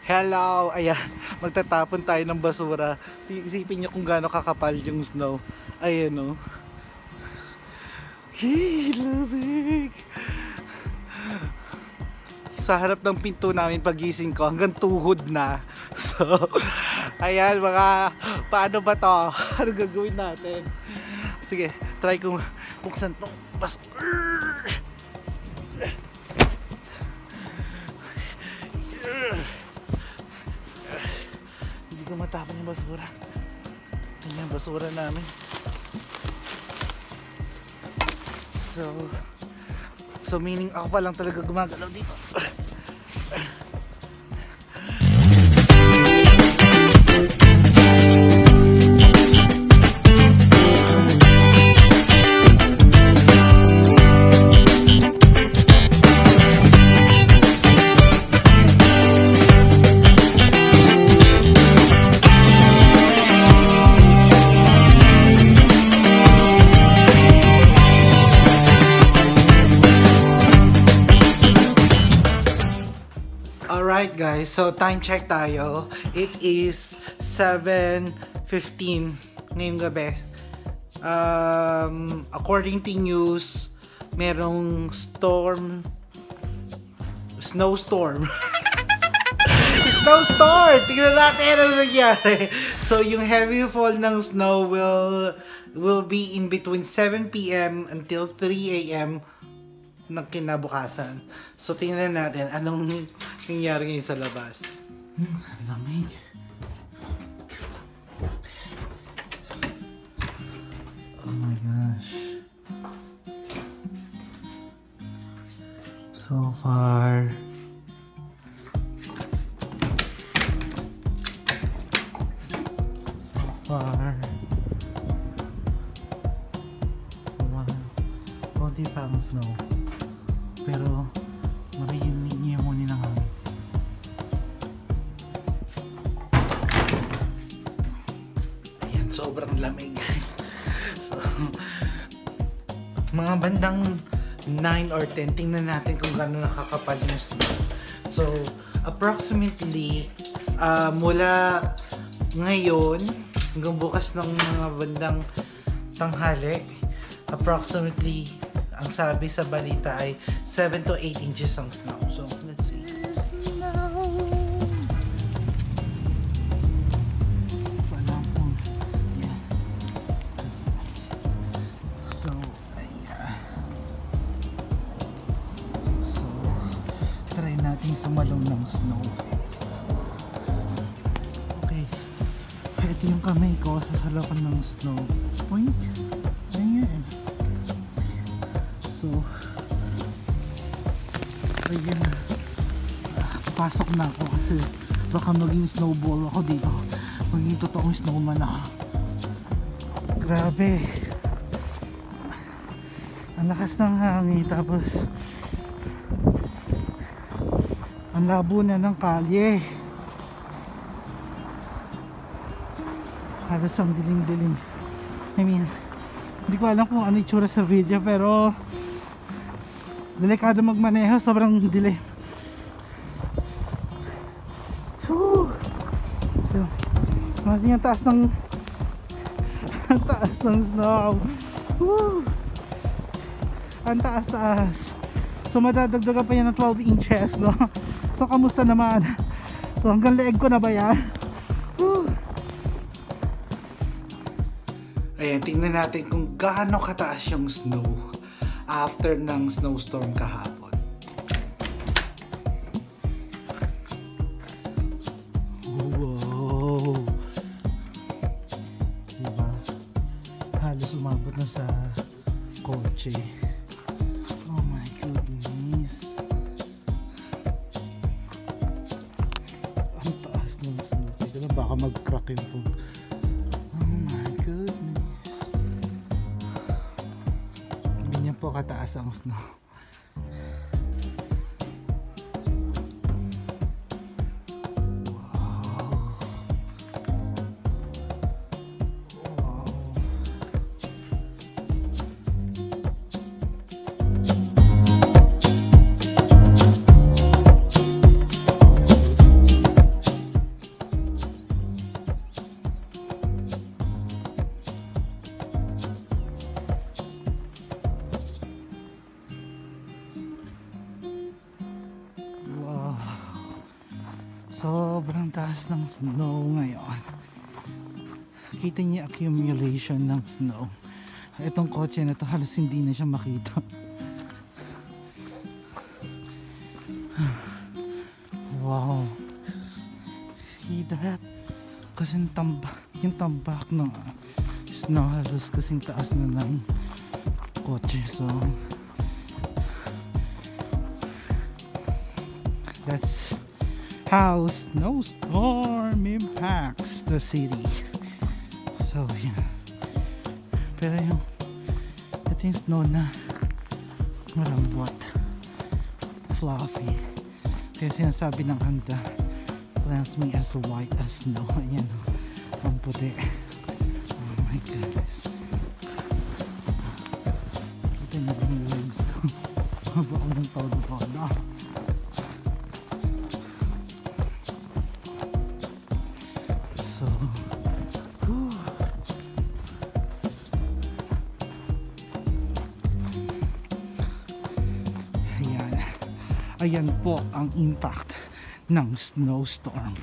Hello! Ayan, magtatapon tayo ng basura. Isipin nyo kung gaano kakapal yung snow. Ayan o. Hey, lamig! Sa harap ng pinto namin pagising ko, hanggang tuhod na. So, ayan mga, paano ba to? Ano gagawin natin? Sige, try kong buksan tong basura. Hindi ko matapon yung basura. Ayan yung basura namin. So meaning ako pa lang talaga gumagalaw dito. Alright guys, so time check tayo. It is 7:15 ngayong gabi. According to news, merong snowstorm. Snowstorm! Tingnan natin ano nangyari. So yung heavy fall ng snow will be in between 7 PM until 3 AM ng kinabukasan. So tingnan natin anong nangyari ngayon sa labas. Lamig. Oh my gosh. So far. Konti pa ang snow. Pero marinig niyo yung huni ng hangin. Ayan, sobrang lamig guys. So, mga bandang 9 or 10, tingnan natin kung gaano nakakapal yung snow. So, approximately mula ngayon hanggang bukas ng mga bandang tanghali, approximately ang sabi sa balita ay 7 to 8 inches ang snow. So, let's see. So, ayan. So, try natin sumalong ng snow. Okay. Ito yung kamay ko sa salakan ng snow. Point. Ayan. So, ayan na. Pasok na ako kasi baka maging snowball ako dito. Maging totoong snowman ako. Grabe. Ang lakas ng hangin, tapos ang labo na ng kalye. Halos ang dilim-dilim. I mean, hindi ko alam kung ano itsura sa video, pero delikado magmaneho, sobrang dilim. So, maraming ang taas ng ang taas ng snow. Ang taas. So madadagdagan pa yan ng 12 inches, no? So kamusta naman? So hanggang leeg ko na ba yan? Ayan, tingnan natin kung gaano kataas yung snow after ng snowstorm kahapon. Wow! Diba? Halos umabot na sa kotse. Oh my goodness! Ang taas ng snow. Diba, baka mag-crack yung phone. Oh my goodness! Po kataas ang snow. Sobrang taas ng snow ngayon. Kita niyo yung accumulation ng snow. Itong kotse na to halos hindi na siya makita. Wow. See that? Kasing yung tambak ng snow halos kasing taas na ng kotse. So that's how snowstorm impacts the city. So yeah. Pero ito yung snow na malambot, fluffy. Kaya sinasabi ng kanta, cleanse me as white as snow. Ayan o, ang puti. Oh my goodness. Ito na yung legs ko. Haba ko ng todo-todo. So, ayan po ang impact ng snowstorm.